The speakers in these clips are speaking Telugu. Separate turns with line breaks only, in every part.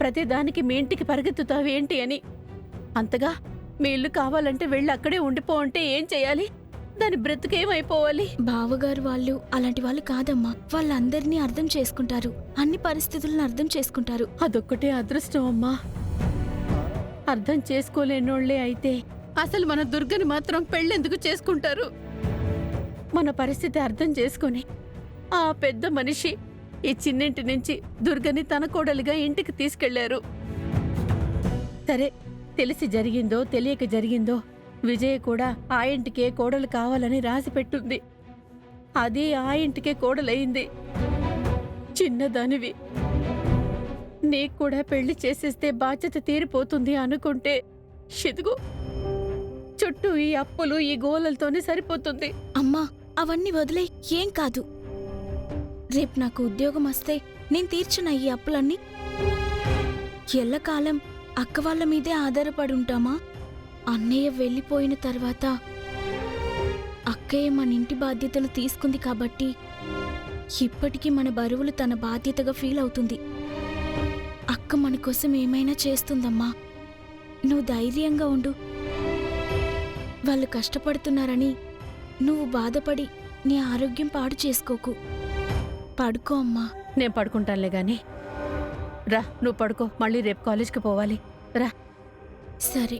ప్రతిదానికి మీ ఇంటికి పరిగెత్తుతావేంటి అని. అంతగా మీ ఇల్లు కావాలంటే వెళ్ళి అక్కడే ఉండిపో అంటే ఏం చెయ్యాలి? దాని బ్రతుకేమైపోవాలి?
బావగారు వాళ్ళు అలాంటి వాళ్ళు కాదమ్మా. వాళ్ళందరినీ అర్థం చేసుకుంటారు, అన్ని పరిస్థితులను అర్థం చేసుకుంటారు.
అదొక్కటే అదృష్టం అమ్మా. అర్థం చేసుకోలేనోళ్లే అయితే అసలు మన దుర్గని మాత్రం పెళ్ళెందుకు చేసుకుంటారు? మన పరిస్థితి అర్థం చేసుకొని ఆ పెద్ద మనిషి ఈ చిన్నింటి నుంచి దుర్గని తన కోడలిగా ఇంటికి తీసుకెళ్లారు. సరే, తెలిసి జరిగిందో తెలియక జరిగిందో విజయ కూడా ఆ ఇంటికే కోడలు కావాలని రాసిపెట్టుంది. అది ఆ ఇంటికే కోడలయింది. చిన్నదానివి, నీకు కూడా పెళ్లి చేసేస్తే బాధ్యత తీరిపోతుంది అనుకుంటే ఇదిగో చుట్టూ ఈ అప్పులు ఈ గోలలతోనే సరిపోతుంది.
అమ్మా, అవన్నీ వదిలే, ఏం కాదు. రేపు నాకు ఉద్యోగం వస్తే నేను తీర్చిన ఈ అప్పులన్నీ ఎల్లకాలం అక్క వాళ్ళ మీదే ఆధారపడి ఉంటామా? అన్నయ్య వెళ్ళిపోయిన తర్వాత అక్కయ్య మన ఇంటి బాధ్యతలు తీసుకుంది కాబట్టి ఇప్పటికీ మన బరువులు తన బాధ్యతగా ఫీల్ అవుతుంది. అక్క మన కోసం ఏమైనా చేస్తుందమ్మా. నువ్వు ధైర్యంగా ఉండు. వాళ్ళు కష్టపడుతున్నారని నువ్వు బాధపడి నీ ఆరోగ్యం పాడు చేసుకోకు. పడుకో అమ్మా.
నేను పడుకుంటానులే గాని, రా నువ్వు పడుకో. మళ్ళీ రేపు కాలేజ్కి పోవాలి. రా.
సరే.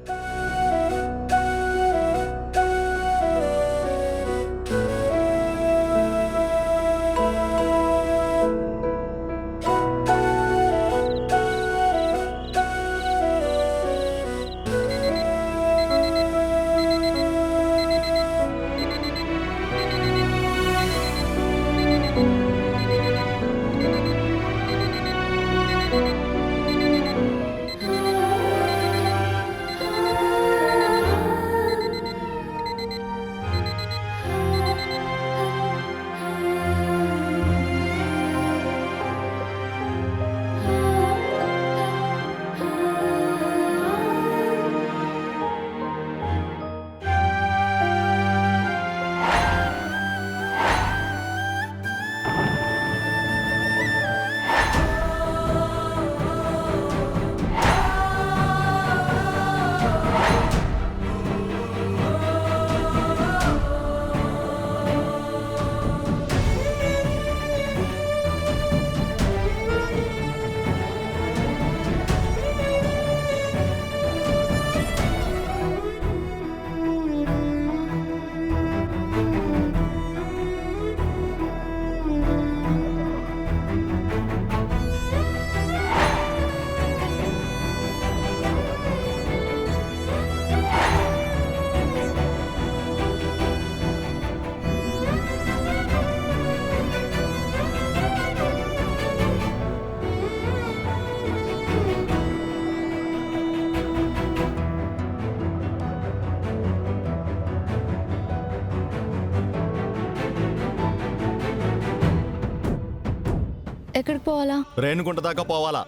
ఎక్కడికి పోవాలా?
రేణుగుంట దాకా పోవాలా?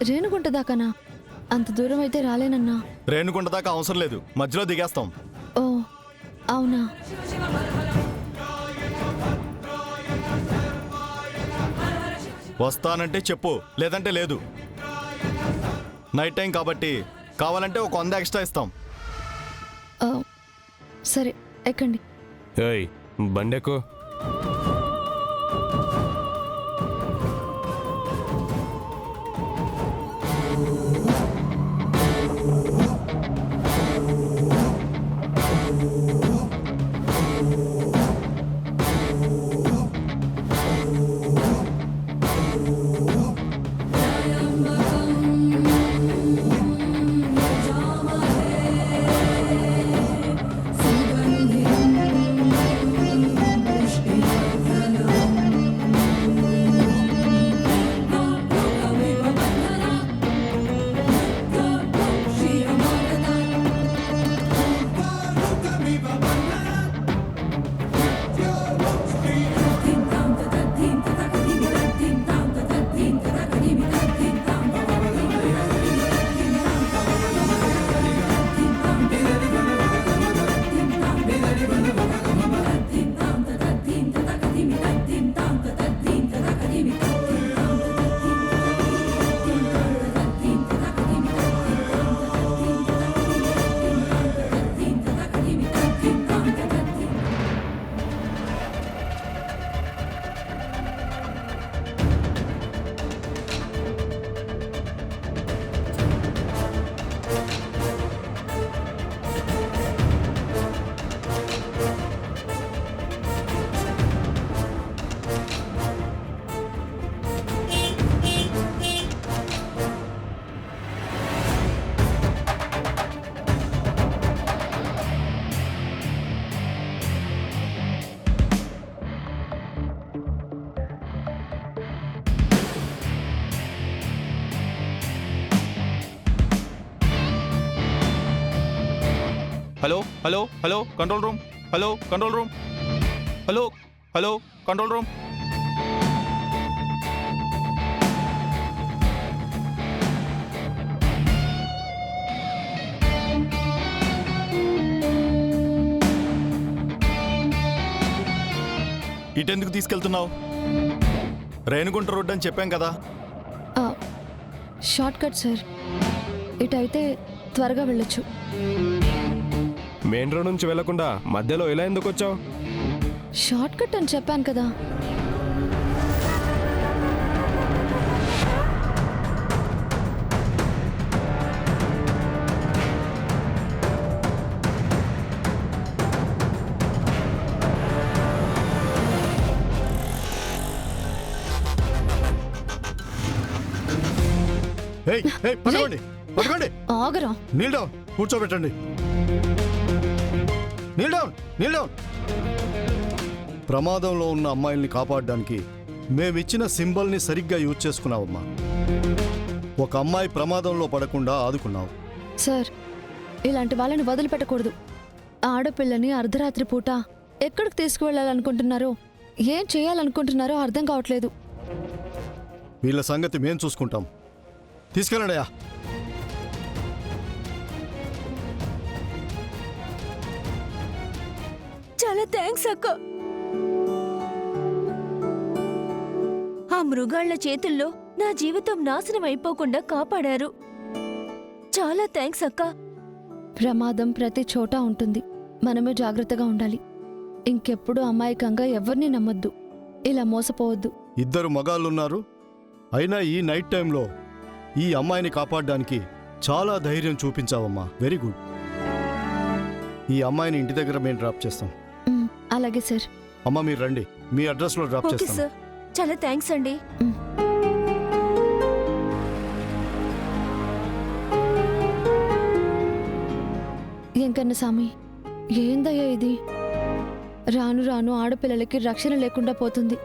రేణుగుంట దాకానా? అంత దూరం అయితే రాలేనన్నా.
రేణుగుంట దాకా అవసరం లేదు, మధ్యలో దిగేస్తాం.
ఓ అవునా?
వస్తానంటే చెప్పు, లేదంటే లేదు. నైట్ టైం కాబట్టి కావాలంటే ఒక 100 ఎక్స్ట్రా ఇస్తాం.
సరే ఎక్కండి.
ఏయ్ బండెక్కు.
Hello hello hello control room, hello control room, hello hello control room. ఇటెందుకు తీసుకెళ్తున్నావు? రేణుగుంట రోడ్ అని చెప్పాం కదా.
షార్ట్ కట్ సార్, ఇటైతే త్వరగా వెళ్ళొచ్చు.
మెయిన్ రోడ్ నుంచి వెళ్లకుండా మధ్యలో ఇలా ఎందుకు వచ్చావు?
షార్ట్ కట్ అని చెప్పాను కదా.
ఏయ్, ఏయ్, పట్టుకోండి పట్టుకోండి.
ఆగరా.
నీల్ డౌన్, కూర్చోబెట్టండి. Kneel down, kneel down. ప్రమాదంలో ఉన్న అమ్మాయిల్ని కాపాడడానికి మేమిచ్చిన సింబల్ని సరిగ్గా యూజ్ చేసుకున్నావమ్మా. ఒక అమ్మాయి ప్రమాదంలో పడకుండా ఆదుకున్నావు.
సార్, ఇలాంటి వాళ్ళని వదిలిపెట్టకూడదు. ఆడపిల్లని అర్ధరాత్రి పూట ఎక్కడికి తీసుకువెళ్ళాలనుకుంటున్నారో, ఏం చేయాలనుకుంటున్నారో అర్థం కావట్లేదు.
వీళ్ళ సంగతి మేం చూసుకుంటాం. తీసుకెళ్ళండియా.
చాలా థ్యాంక్స్ అక్క. ఆ మృగాళ్ల చేతుల్లో నా జీవితం నాశనం అయిపోకుండా కాపాడారు. చాలా థ్యాంక్స్ అక్క.
ప్రమాదం ప్రతి చోట ఉంటుంది, మనమే జాగ్రత్తగా ఉండాలి. ఇంకెప్పుడు అమాయకంగా ఎవరిని నమ్మొద్దు, ఇలా మోసపోవద్దు.
ఇద్దరు మగాళ్ళున్నారు, అయినా ఈ నైట్ టైంలో ఈ అమ్మాయిని కాపాడడానికి చాలా ధైర్యం చూపించావమ్మా. Very good. ఈ అమ్మాయిని ఇంటి దగ్గర మేము డ్రాప్ చేస్తాం.
అలాగే సార్.
అమ్మ మీరు రండి, మీ అడ్రస్లో డ్రాప్
ఓకే
చేస్తాం.
సార్, చాలా థ్యాంక్స్ అండి.
ఎంకన్న స్వామి, ఏందయ్యా ఇది? రాను రాను ఆడపిల్లలకి రక్షణ లేకుండా పోతుంది.